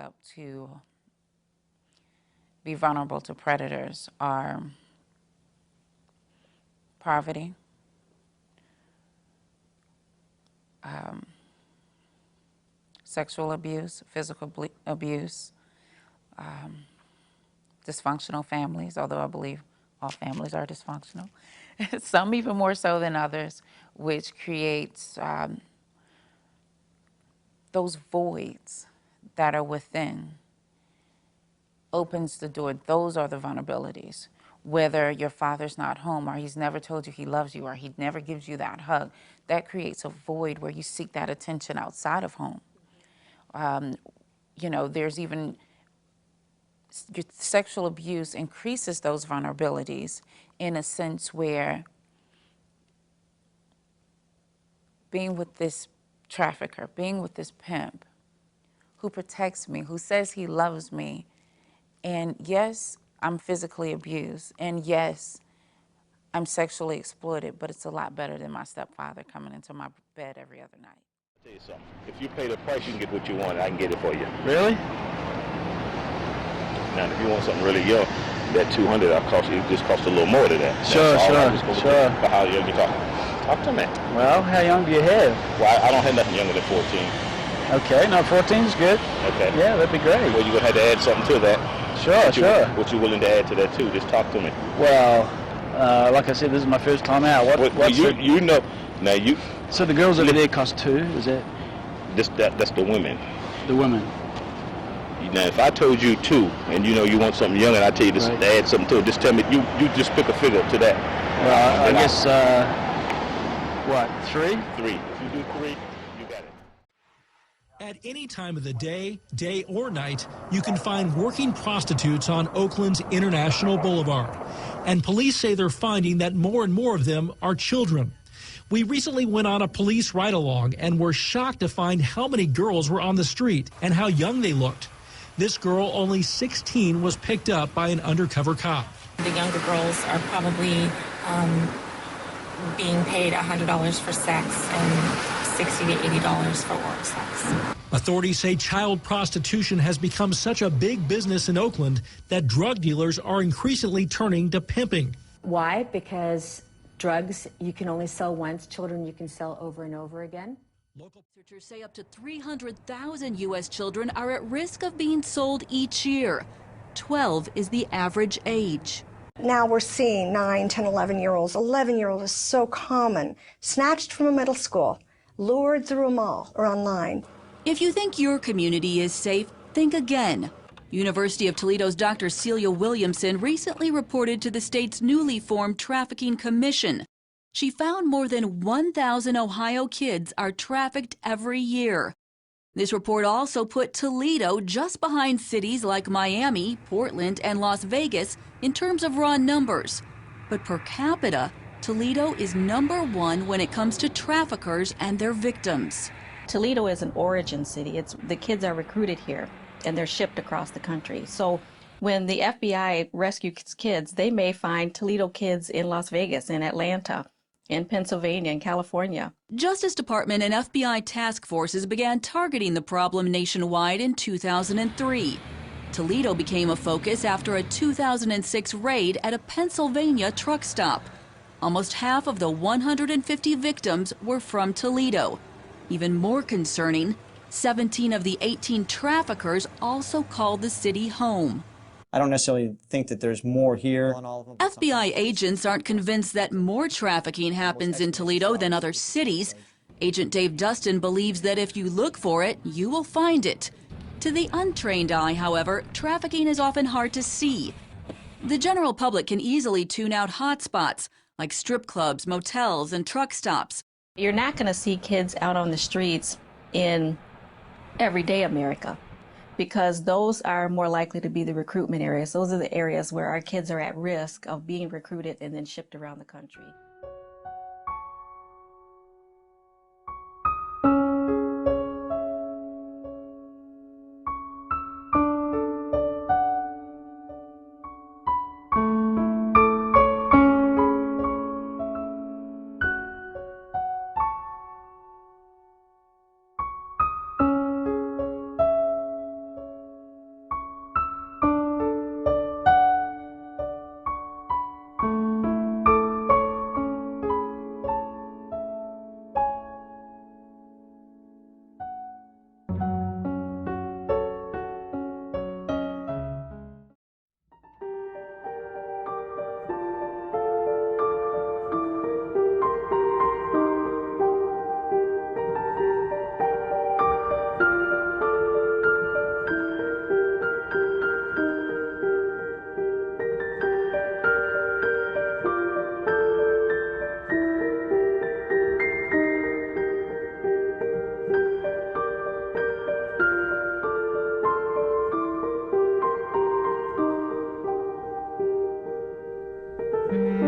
up to be vulnerable to predators are poverty, sexual abuse, physical abuse, dysfunctional families, although I believe all families are dysfunctional, some even more so than others, which creates those voids that are within, opens the door. Those are the vulnerabilities. Whether your father's not home, or he's never told you he loves you, or he never gives you that hug, that creates a void where you seek that attention outside of home. There's even sexual abuse increases those vulnerabilities in a sense where being with this trafficker, being with this pimp who protects me, who says he loves me, and yes, I'm physically abused, and yes, I'm sexually exploited, but it's a lot better than my stepfather coming into my bed every other night. I'll tell you something. If you pay the price, you can get what you want. I can get it for you. Really? Now, if you want something really young, that $200 it just costs a little more than that. Sure. But how young you talking? Talk to me. Well, how young do you have? Well, I don't have nothing younger than 14. Okay, no, 14 is good. Okay. Yeah, that'd be great. Well, you're going to have to add something to that. Sure. What you willing to add to that, too? Just talk to me. Well, like I said, this is my first time out. You know. Now, you... So the girls over there cost $2, is it? That's the women. The women. Now, if I told you $2, and you want something young, and I tell you to add something to it, just tell me, you just pick a figure to that. Well, I guess, 3? 3. If you do 3, you got it. At any time of the day or night, you can find working prostitutes on Oakland's International Boulevard. And police say they're finding that more and more of them are children. We recently went on a police ride-along and were shocked to find how many girls were on the street and how young they looked. This girl, only 16, was picked up by an undercover cop. The younger girls are probably being paid $100 for sex and $60 to $80 for oral sex. Authorities say child prostitution has become such a big business in Oakland that drug dealers are increasingly turning to pimping. Why? Because drugs you can only sell once, children you can sell over and over again. Local researchers say up to 300,000 U.S. children are at risk of being sold each year. 12 is the average age. Now we're seeing 9, 10, 11-year-olds. 11-year-old is so common. Snatched from a middle school, lured through a mall or online. If you think your community is safe, think again. University of Toledo's Dr. Celia Williamson recently reported to the state's newly formed Trafficking Commission. She found more than 1,000 Ohio kids are trafficked every year. This report also put Toledo just behind cities like Miami, Portland, and Las Vegas in terms of raw numbers. But per capita, Toledo is #1 when it comes to traffickers and their victims. Toledo is an origin city. The kids are recruited here and they're shipped across the country. So when the FBI rescues kids, they may find Toledo kids in Las Vegas, in Atlanta, in Pennsylvania, in California. Justice Department and FBI task forces began targeting the problem nationwide in 2003. Toledo became a focus after a 2006 raid at a Pennsylvania truck stop. Almost half of the 150 victims were from Toledo. Even more concerning, 17 of the 18 traffickers also called the city home. I don't necessarily think that there's more here. FBI agents aren't convinced that more trafficking happens in Toledo than other cities. Agent Dave Dustin believes that if you look for it, you will find it. To the untrained eye, however, trafficking is often hard to see. The general public can easily tune out hotspots like strip clubs, motels, and truck stops. You're not going to see kids out on the streets in everyday America, because those are more likely to be the recruitment areas. Those are the areas where our kids are at risk of being recruited and then shipped around the country. you.